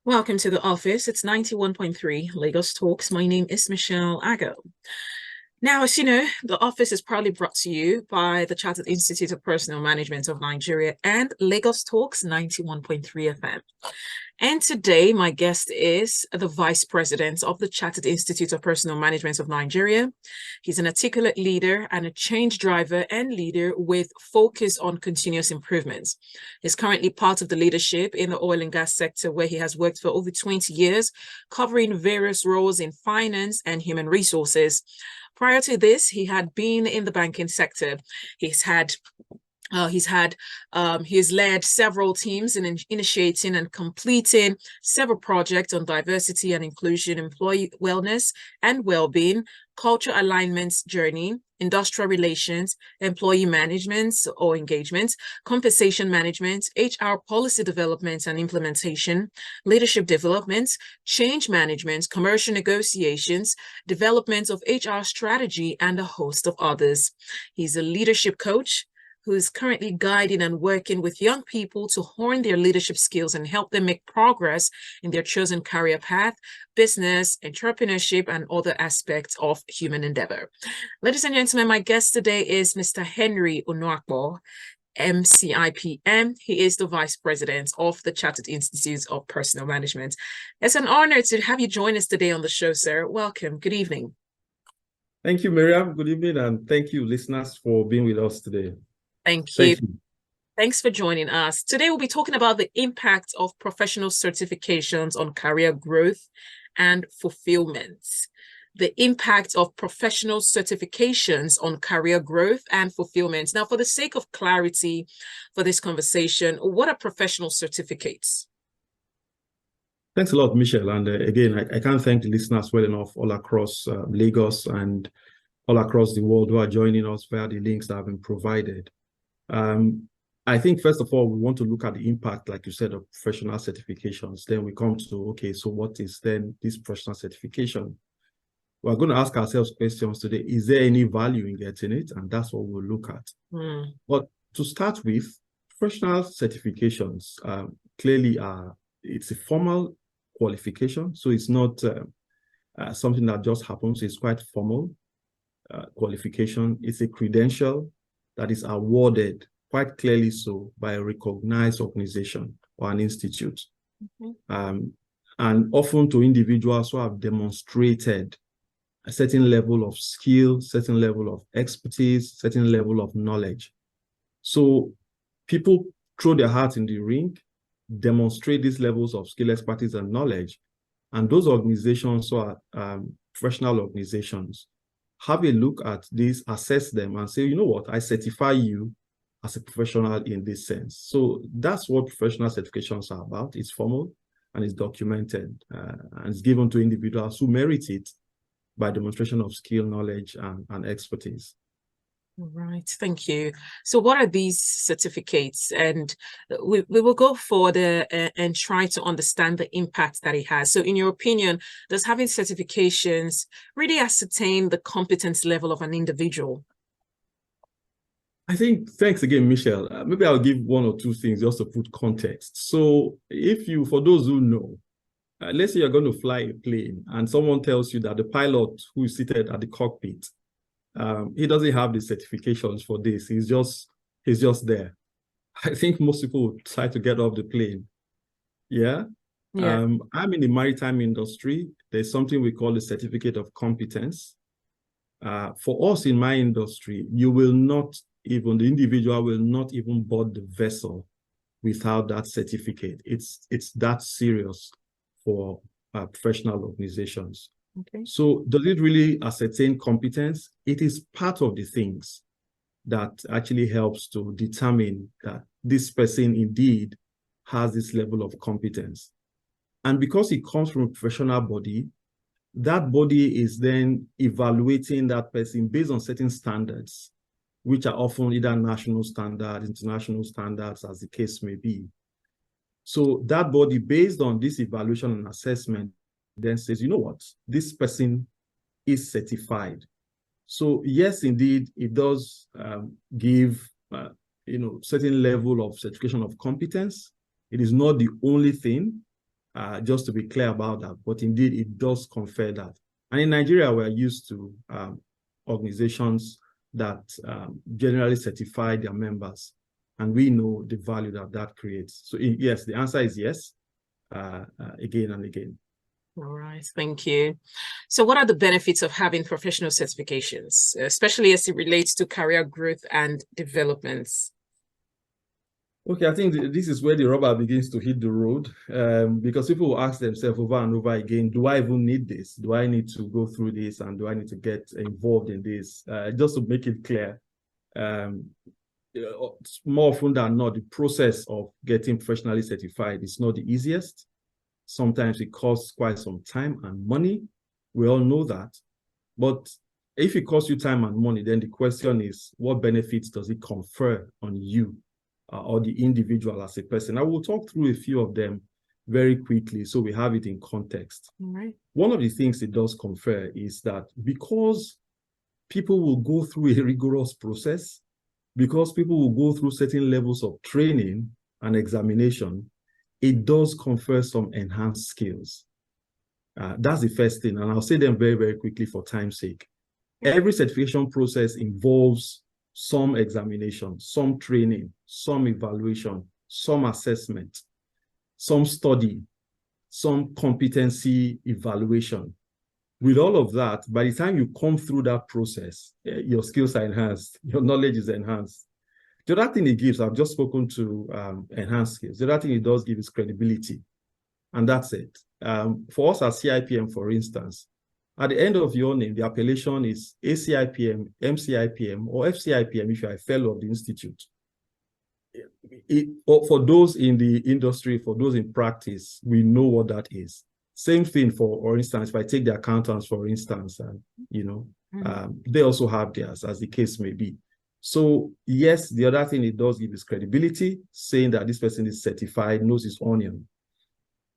Welcome to the office. It's 91.3 Lagos Talks. My name is Michelle Ago. Now, as you know, the office is proudly brought to you by the Chartered Institute of Personnel Management of Nigeria and Lagos Talks 91.3 FM. And today, my guest is the Vice President of the Chartered Institute of Personnel Management of Nigeria. He's an articulate leader and a change driver and leader with focus on continuous improvement. He's currently part of the leadership in the oil and gas sector, where he has worked for over 20 years, covering various roles in finance and human resources. Prior to this, he had been in the banking sector. He's led several teams in initiating and completing several projects on diversity and inclusion, employee wellness and well-being, culture alignment journey, industrial relations, employee management or engagement, compensation management, HR policy development and implementation, leadership development, change management, commercial negotiations, development of HR strategy, and a host of others. He's a leadership coach who is currently guiding and working with young people to hone their leadership skills and help them make progress in their chosen career path, business, entrepreneurship, and other aspects of human endeavor. Ladies and gentlemen, my guest today is Mr. Henry Unuakpor, MCIPM. He is the Vice President of the Chartered Institute of Personnel Management. It's an honor to have you join us today on the show, sir. Welcome. Good evening. Thank you, Miriam. Good evening, and thank you, listeners, for being with us today. Thank you. Thanks for joining us. Today, we'll be talking about the impact of professional certifications on career growth and fulfillment. The impact of professional certifications on career growth and fulfillment. Now, for the sake of clarity for this conversation, what are professional certificates? Thanks a lot, Michelle. And again, I can't thank the listeners well enough all across Lagos and all across the world who are joining us via the links that have been provided. I think, first of all, we want to look at the impact, like you said, of professional certifications. Then we come to, okay, so what is then this professional certification? We're going to ask ourselves questions today. Is there any value in getting it? And that's what we'll look at. But to start with, professional certifications clearly it's a formal qualification. So it's not something that just happens. It's quite formal qualification. It's a credential that is awarded, quite clearly so, by a recognized organization or an institute. And often to individuals who have demonstrated a certain level of skill, certain level of expertise, certain level of knowledge. So people throw their heart in the ring, demonstrate these levels of skill, expertise, and knowledge. And those organizations or professional organizations have a look at this, assess them, and say, you know what, I certify you as a professional in this sense. So that's what professional certifications are about. It's formal and it's documented and it's given to individuals who merit it by demonstration of skill, knowledge, and expertise. Right, thank you. So what are these certificates? And we will go further and try to understand the impact that it has. So in your opinion, does having certifications really ascertain the competence level of an individual? I think, thanks again, Michelle. Maybe I'll give one or two things just to put context. So for those who know, let's say you're going to fly a plane and someone tells you that the pilot who is seated at the cockpit, he doesn't have the certifications for this. He's just there. I think most people would try to get off the plane. Yeah. I'm in the maritime industry. There's something we call a certificate of competence. For us in my industry, the individual will not even board the vessel without that certificate. It's that serious for professional organizations. Okay. So does it really ascertain competence? It is part of the things that actually helps to determine that this person indeed has this level of competence. And because it comes from a professional body, that body is then evaluating that person based on certain standards, which are often either national standards, international standards, as the case may be. So that body, based on this evaluation and assessment, then says, you know what, this person is certified. So yes, indeed, it does give certain level of certification of competence. It is not the only thing, just to be clear about that. But indeed, it does confer that. And in Nigeria, we're used to organizations that generally certify their members. And we know the value that that creates. So yes, the answer is yes, again and again. All right, thank you. So what are the benefits of having professional certifications, especially as it relates to career growth and developments? Okay, I think this is where the rubber begins to hit the road, because people will ask themselves over and over again, do I even need this? Do I need to go through this? And do I need to get involved in this? Just to make it clear, more often than not, the process of getting professionally certified is not the easiest. Sometimes it costs quite some time and money. We all know that. But if it costs you time and money, then the question is, what benefits does it confer on you or the individual as a person? I will talk through a few of them very quickly so we have it in context. All right. One of the things it does confer is that because people will go through a rigorous process, because people will go through certain levels of training and examination, it does confer some enhanced skills. That's the first thing, and I'll say them very, very quickly for time's sake. Every certification process involves some examination, some training, some evaluation, some assessment, some study, some competency evaluation. With all of that, by the time you come through that process, your skills are enhanced, your knowledge is enhanced. The other thing it gives, I've just spoken to enhanced skills. The other thing it does give is credibility. And that's it. For us at CIPM, for instance, at the end of your name, the appellation is ACIPM, MCIPM, or FCIPM if you're a fellow of the institute. For those in the industry, for those in practice, we know what that is. Same thing for instance, if I take the accountants, for instance, they also have theirs, as the case may be. So yes, the other thing it does give is credibility, saying that this person is certified, knows his onion.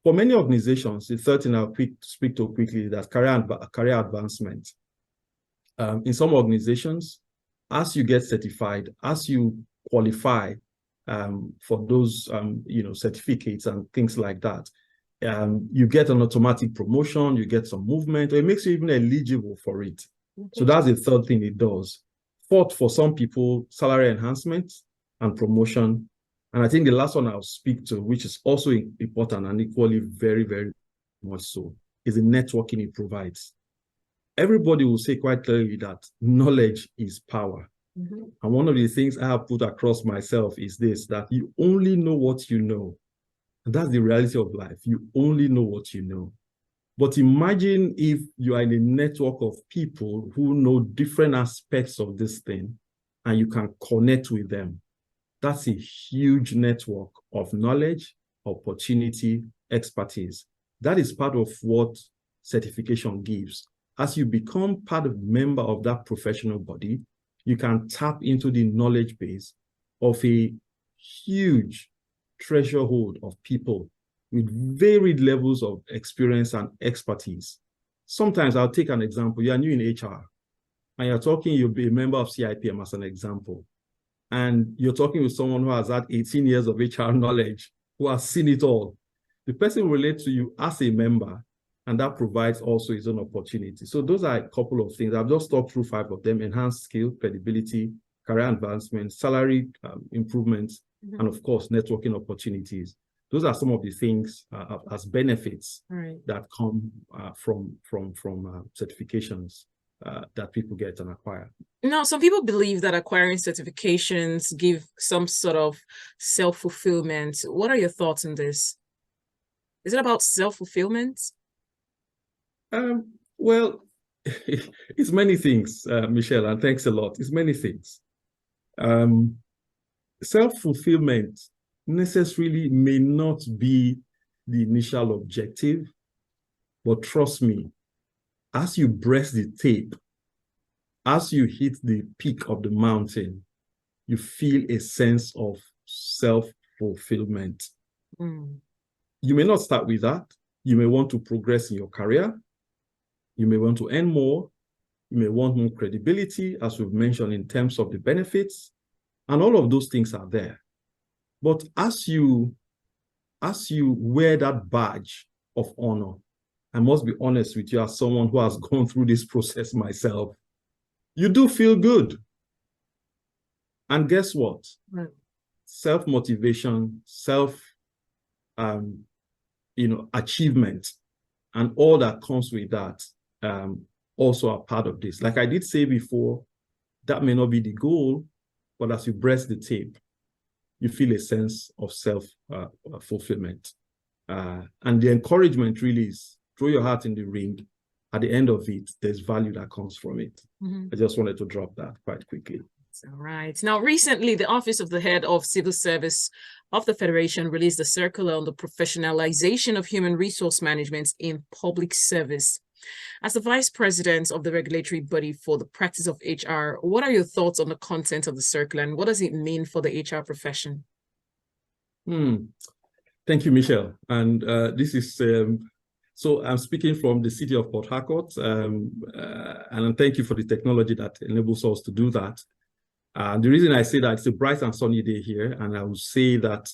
For many organizations, the third thing I'll speak to quickly is that career advancement. In some organizations, as you get certified, as you qualify for those certificates and things like that, you get an automatic promotion, you get some movement, or it makes you even eligible for it. So that's the third thing it does. Fourth, for some people, salary enhancement and promotion. And I think the last one I'll speak to, which is also important and equally very, very much so, is the networking it provides. Everybody will say quite clearly that knowledge is power. Mm-hmm. And one of the things I have put across myself is this, that you only know what you know. And that's the reality of life. You only know what you know. But imagine if you are in a network of people who know different aspects of this thing and you can connect with them. That's a huge network of knowledge, opportunity, expertise. That is part of what certification gives. As you become part of member of that professional body, you can tap into the knowledge base of a huge treasure hoard of people with varied levels of experience and expertise. Sometimes I'll take an example. You are new in HR and you'll be a member of CIPM as an example. And you're talking with someone who has had 18 years of HR knowledge, who has seen it all. The person will relate to you as a member, and that provides also its own opportunity. So those are a couple of things. I've just talked through 5 of them: enhanced skill, credibility, career advancement, salary improvements, and of course, networking opportunities. Those are some of the things as benefits that come from certifications that people get and acquire. Now, some people believe that acquiring certifications give some sort of self-fulfillment. What are your thoughts on this? Is it about self-fulfillment? Well, it's many things, Michelle, and thanks a lot. It's many things. Self-fulfillment necessarily may not be the initial objective, but trust me, as you breast the tape, as you hit the peak of the mountain, you feel a sense of self-fulfillment. You may not start with that. You may want to progress in your career. You may want to earn more. You may want more credibility, as we've mentioned, in terms of the benefits. And all of those things are there. But as you as you wear that badge of honor, I must be honest with you, as someone who has gone through this process myself, you do feel good. And guess what? Right. Self-motivation, achievement, and all that comes with that also are part of this. Like I did say before, that may not be the goal, but as you breast the tape, you feel a sense of self-fulfillment. And the encouragement really is throw your heart in the ring. At the end of it, there's value that comes from it. Mm-hmm. I just wanted to drop that quite quickly. All right. Now, recently, the Office of the Head of Civil Service of the Federation released a circular on the professionalization of human resource management in public service. As the Vice President of the regulatory body for the practice of HR, what are your thoughts on the content of the circular and what does it mean for the HR profession? Thank you, Michelle. And this is, so I'm speaking from the city of Port Harcourt, and thank you for the technology that enables us to do that. The reason I say that it's a bright and sunny day here, and I will say that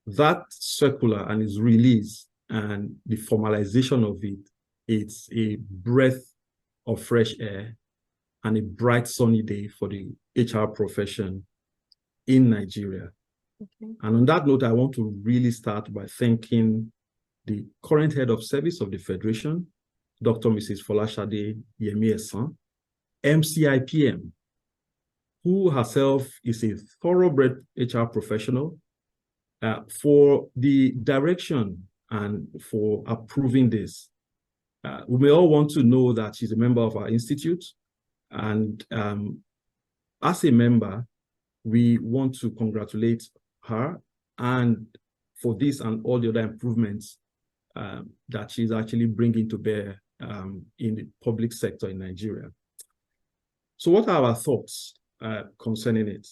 that circular and its release and the formalization of it, it's a breath of fresh air and a bright sunny day for the HR profession in Nigeria. Okay. And on that note, I want to really start by thanking the current head of service of the Federation, Dr. Mrs. Folashade Yemi-Esan, MCIPM, who herself is a thoroughbred HR professional, for the direction and for approving this. We may all want to know that she's a member of our institute, and as a member, we want to congratulate her and for this and all the other improvements that she's actually bringing to bear in the public sector in Nigeria. So what are our thoughts concerning it?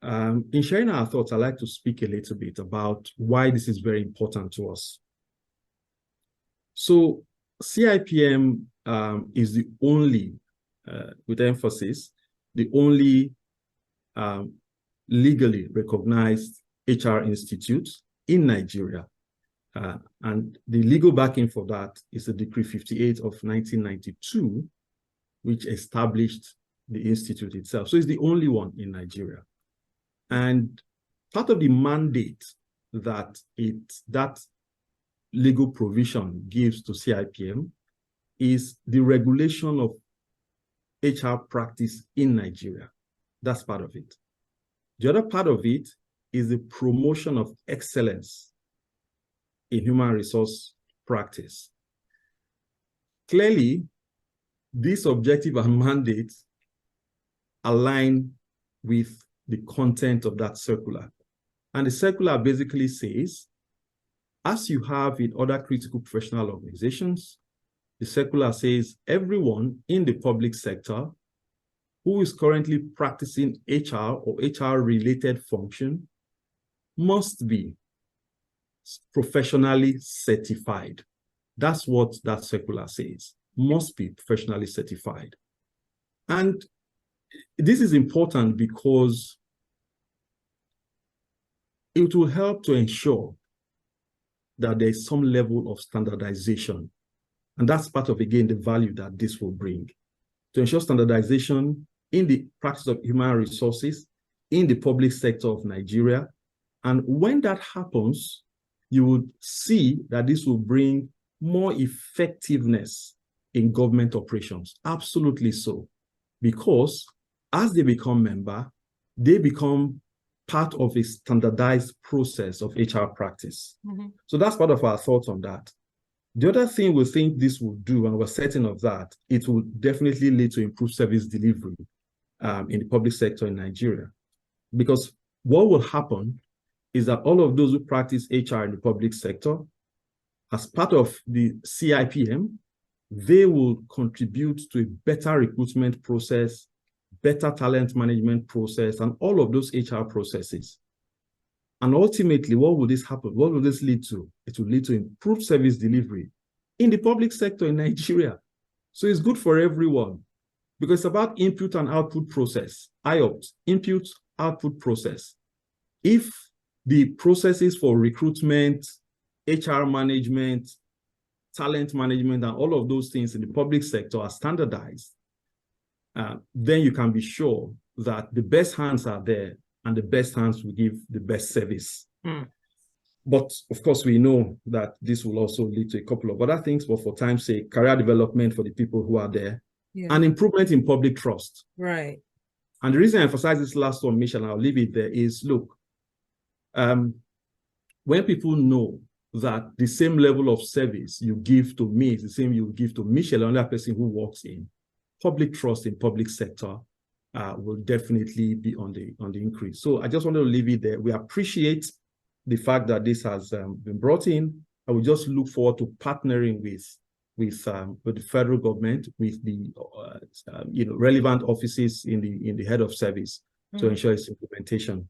In sharing our thoughts, I'd like to speak a little bit about why this is very important to us. So CIPM is the only, with emphasis, the only legally recognized HR institute in Nigeria. And the legal backing for that is the Decree 58 of 1992, which established the institute itself. So it's the only one in Nigeria. And part of the mandate that that legal provision gives to CIPM is the regulation of HR practice in Nigeria. That's part of it. The other part of it is the promotion of excellence in human resource practice. Clearly, this objective and mandate align with the content of that circular. And the circular basically says, as you have in other critical professional organizations, the circular says everyone in the public sector who is currently practicing HR or HR-related function must be professionally certified. That's what that circular says, must be professionally certified. And this is important because it will help to ensure that there is some level of standardization. And that's part of, again, the value that this will bring. To ensure standardization in the practice of human resources in the public sector of Nigeria. And when that happens, you would see that this will bring more effectiveness in government operations. Absolutely so. Because as they become member, they become part of a standardized process of HR practice. Mm-hmm. So that's part of our thoughts on that. The other thing we think this will do, and we're certain of that, it will definitely lead to improved service delivery in the public sector in Nigeria. Because what will happen is that all of those who practice HR in the public sector, as part of the CIPM, they will contribute to a better recruitment process, better talent management process, and all of those HR processes. And ultimately, what will this happen? What will this lead to? It will lead to improved service delivery in the public sector in Nigeria. So it's good for everyone because it's about input and output process. IOPS, input, output process. If the processes for recruitment, HR management, talent management, and all of those things in the public sector are standardized, then you can be sure that the best hands are there and the best hands will give the best service. But of course, we know that this will also lead to a couple of other things, but for time's sake, career development for the people who are there, and improvement in public trust. Right. And the reason I emphasize this last one, Michelle, and I'll leave it there, is look, when people know that the same level of service you give to me is the same you give to Michelle, another person who works in public trust in public sector, will definitely be on the increase. So I just wanted to leave it there. We appreciate the fact that this has been brought in, and we just look forward to partnering with the federal government, with the relevant offices in the head of service to ensure its implementation.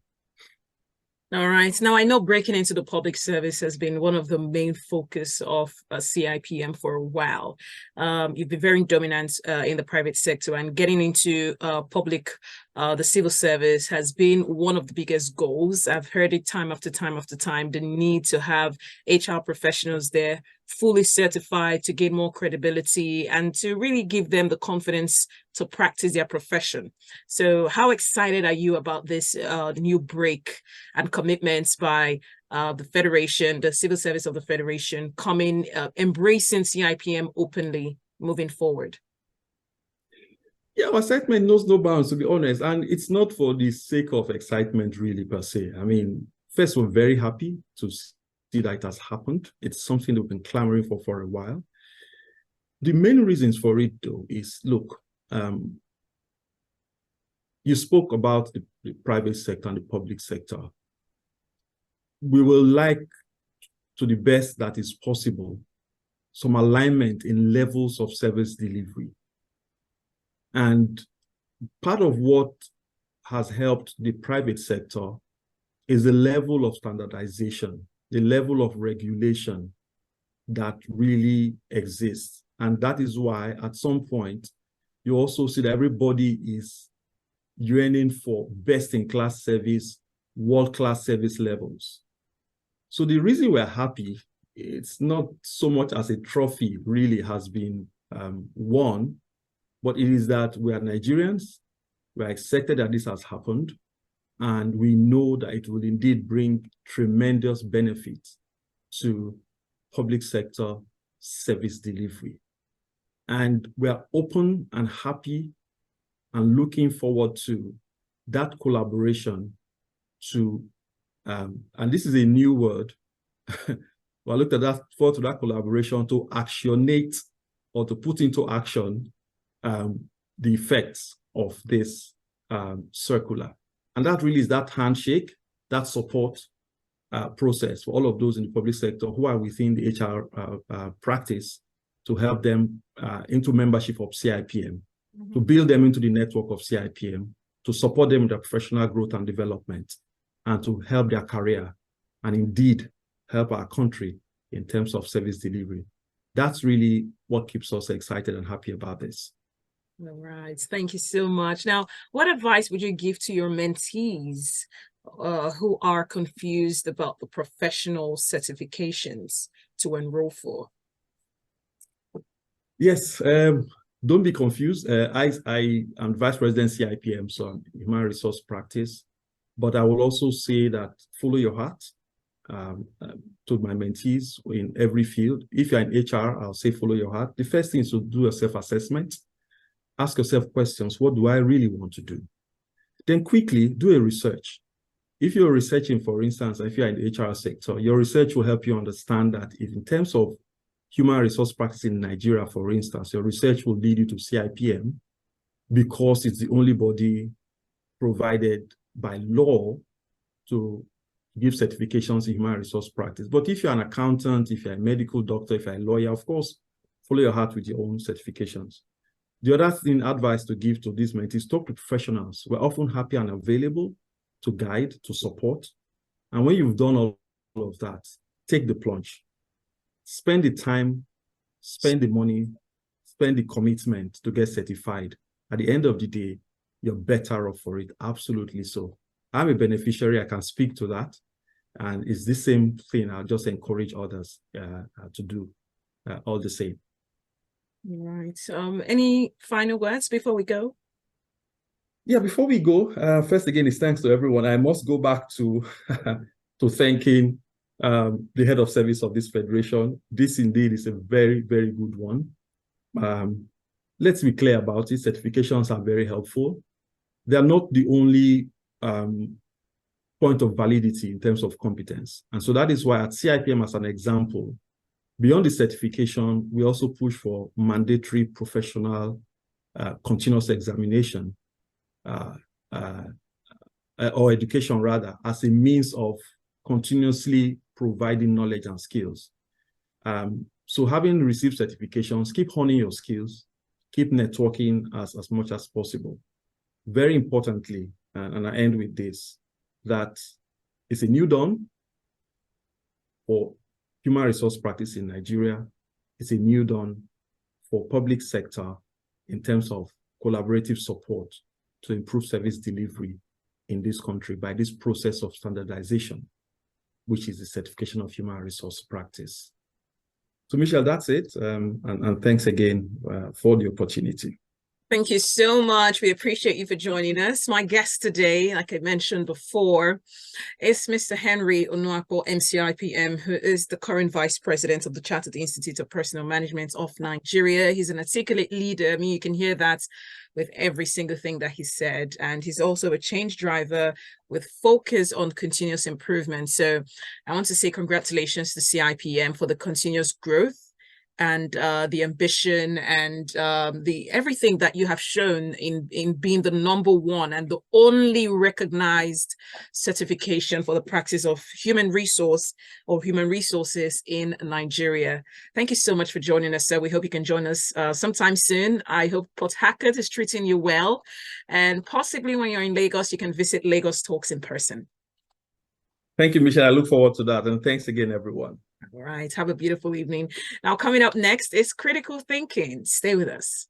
All right. Now, I know breaking into the public service has been one of the main focus of CIPM for a while. You've been very dominant in the private sector, and getting into the civil service has been one of the biggest goals. I've heard it time after time after time, the need to have HR professionals there fully certified to gain more credibility and to really give them the confidence to practice their profession. So how excited are you about this new break and commitments by the Federation, the civil service of the Federation, embracing CIPM openly moving forward? Yeah, our excitement knows no bounds, to be honest. And it's not for the sake of excitement, really, per se. I mean, first, we're very happy to see that it has happened. It's something we've been clamoring for a while. The main reasons for it, though, is, look, you spoke about the private sector and the public sector. We will like, to the best that is possible, some alignment in levels of service delivery. And part of what has helped the private sector is the level of standardization, the level of regulation that really exists. And that is why at some point, you also see that everybody is yearning for best-in-class service, world-class service levels. So the reason we're happy, it's not so much as a trophy really has been won, but it is that we are Nigerians, we are excited that this has happened, and we know that it will indeed bring tremendous benefits to public sector service delivery. And we are open and happy and looking forward to that collaboration to, and this is a new word, well, I looked at that, forward to that collaboration to actionate or to put into action the effects of this circular. And that really is that handshake, that support process for all of those in the public sector who are within the HR practice to help them into membership of CIPM, to build them into the network of CIPM, to support them in their professional growth and development, and to help their career, and indeed help our country in terms of service delivery. That's really what keeps us excited and happy about this. All right. Thank you so much. Now, what advice would you give to your mentees who are confused about the professional certifications to enroll for? Yes, don't be confused. I am Vice President CIPM, so I'm Human Resource Practice, but I will also say that follow your heart. To my mentees in every field. If you're in HR, I'll say follow your heart. The first thing is to do a self-assessment. Ask yourself questions. What do I really want to do? Then quickly do a research. If you're researching, for instance, if you're in the HR sector, your research will help you understand that if in terms of human resource practice in Nigeria, for instance, your research will lead you to CIPM because it's the only body provided by law to give certifications in human resource practice. But if you're an accountant, if you're a medical doctor, if you're a lawyer, of course, follow your heart with your own certifications. The other thing, advice to give to these mentees, talk to professionals. We're often happy and available to guide, to support. And when you've done all of that, take the plunge. Spend the time, spend the money, spend the commitment to get certified. At the end of the day, you're better off for it. Absolutely so. I'm a beneficiary. I can speak to that. And it's the same thing. I'll just encourage others to do all the same. All right. Any final words before we go? Yeah, before we go, first again, it's thanks to everyone. I must go back to to thanking the head of service of this federation. This indeed is a very, very good one. Let's be clear about it. Certifications are very helpful. They are not the only point of validity in terms of competence. And so that is why at CIPM, as an example, beyond the certification, we also push for mandatory professional continuous examination or education rather, as a means of continuously providing knowledge and skills. So having received certifications, keep honing your skills, keep networking as much as possible. Very importantly, and I end with this, that it's a new dawn for human resource practice in Nigeria. It's a new dawn for public sector in terms of collaborative support to improve service delivery in this country by this process of standardization, which is the certification of human resource practice. So Michelle, that's it. And thanks again for the opportunity. Thank you so much. We appreciate you for joining us. My guest today, like I mentioned before, is Mr. Henry Unuakpor, MCIPM, who is the current Vice President of the Chartered Institute of Personnel Management of Nigeria. He's an articulate leader. I mean, you can hear that with every single thing that he said. And he's also a change driver with focus on continuous improvement. So I want to say congratulations to CIPM for the continuous growth and the ambition and the everything that you have shown in being the #1 and the only recognized certification for the practice of human resources in Nigeria. Thank you so much for joining us, sir. We hope you can join us sometime soon. I hope Port Harcourt is treating you well, and possibly when you're in Lagos, you can visit Lagos Talks in person. Thank you, Michelle. I look forward to that. And thanks again, everyone. All right. Have a beautiful evening. Now, coming up next is Critical Thinking. Stay with us.